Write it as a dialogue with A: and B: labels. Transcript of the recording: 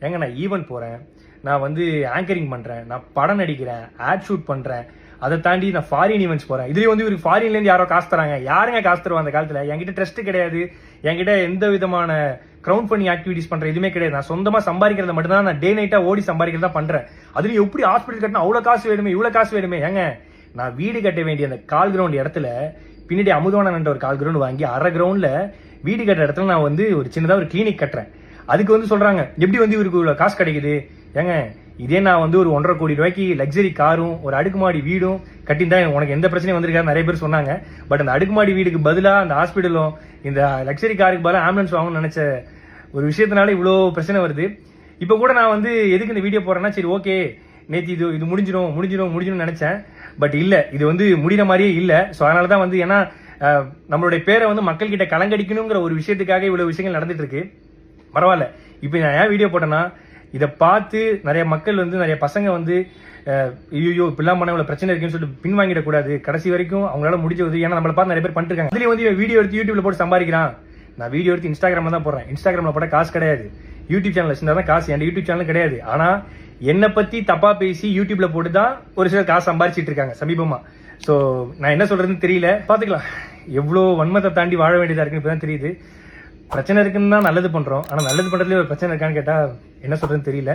A: ஏங்க நான் ஈவென்ட் போகிறேன், நான் வந்து ஆங்கரிங் பண்ணுறேன், நான் படம் நடிக்கிறேன், ஆட் ஷூட் பண்ணுறேன், அதை தாண்டி நான் ஃபாரின் ஈவெண்ட்ஸ் போகிறேன். இதுலேயும் வந்து இவருக்கு ஃபாரின்லேருந்து யாரோ காசு தராங்க. யாருங்க காசு தருவா அந்த காலத்தில்? என்கிட்ட ட்ரஸ்ட் கிடையாது, என்கிட்ட எந்த விதமான க்ரௌண்ட் பண்ணி ஆக்டிவிட்டிஸ் பண்ணுற எதுவுமே கிடையாது. நான் சொந்தமாக சம்பாதிக்கிறத மட்டும்தான், நான் டே நைட்டாக ஓடி சம்பாதிக்கிறதா பண்ணுறேன். அதுலேயும் எப்படி ஹாஸ்பிட்டல் கட்டினா அவ்வளோ காசு வேணுமே, இவ்வளோ காசு வேணுமே? ஏங்க நான் வீடு கட்ட வேண்டிய அந்த கால் கிரவுண்ட் இடத்துல பின்னாடி அமுதவானன்ற ஒரு கால் கிரவுண்ட் வாங்கி அரை கிரவுண்டில் வீடு கட்டுற இடத்துல நான் வந்து ஒரு சின்னதாக ஒரு கிளினிக் கட்டுறேன். அதுக்கு வந்து சொல்கிறாங்க எப்படி வந்து இவருக்கு இவ்வளோ காசு கிடைக்குது? ஏங்க இதே நான் வந்து ஒரு 1.5 கோடி ரூபாய்க்கு லக்ஸரி காரும் ஒரு அடுக்குமாடி வீடும் கட்டியிருந்தா உனக்கு எந்த பிரச்சனையும் வந்திருக்காரு நிறைய பேர் சொன்னாங்க. பட் அந்த அடுக்குமாடி வீடுக்கு பதிலாக அந்த ஹாஸ்பிட்டலும் இந்த லக்ஸரி காருக்கு பதிலாக ஆம்புலன்ஸ் வாங்கணும்னு நினைச்ச ஒரு விஷயத்தினால இவ்வளோ பிரச்சனை வருது. இப்போ கூட நான் வந்து எதுக்கு இந்த வீடியோ போடுறேன்னா, சரி ஓகே நேற்று இது முடிஞ்சிடும் நினைச்சேன். பட் இல்லை, இது வந்து முடிகிற மாதிரியே இல்லை. ஸோ அதனால தான் வந்து ஏன்னா நம்மளுடைய பேரை வந்து மக்கள்கிட்ட கலங்கடிக்கணுங்கிற ஒரு விஷயத்துக்காக இவ்வளோ விஷயங்கள் நடந்துட்டு இருக்கு. பரவாயில்ல, இப்போ நான் ஏன் வீடியோ போட்டேன்னா, இதை பார்த்து நிறைய மக்கள் வந்து நிறைய பசங்க வந்து ஐயோ இப்படிலாம் பண்ண இவ்வளோ பிரச்சனை இருக்குன்னு சொல்லிட்டு பின்வாங்கிடக்கூடாது. கடைசி வரைக்கும் அவங்களால முடிஞ்சது. ஏன்னா நம்மளை பார்த்து நிறைய பேர் பண்ணிட்டு இருக்காங்க. அதுலேயும் வந்து வீடியோ எடுத்து யூடியூப்ல போட்டு சம்பாதிக்கிறான். நான் வீடியோ எடுத்து இன்ஸ்டாகிராமில் தான் போடுறேன். இன்ஸ்டாகிராமில் போட்டால் காசு கிடையாது. யூடியூப் சேனல் வச்சிருந்தா தான் காசு. என் யூடியூப் சேனல் கிடையாது. ஆனால் என்னை பற்றி தப்பாக பேசி யூடியூப்ல போட்டு தான் ஒரு சிலர் காசு சம்பாதிச்சிட்டு இருக்காங்க சமீபமாக. ஸோ நான் என்ன சொல்றதுன்னு தெரியல. பார்த்துக்கலாம். எவ்வளோ வன்மத்தை தாண்டி வாழ வேண்டியதாக இருக்குன்னு இப்போ தான் தெரியுது. பிரச்சனை இருக்குன்னு தான் நல்லது பண்ணுறோம். ஆனால் நல்லது பண்ணுறதுலேயே ஒரு பிரச்சனை இருக்கான்னு கேட்டால் என்ன சொல்றதுன்னு தெரியல.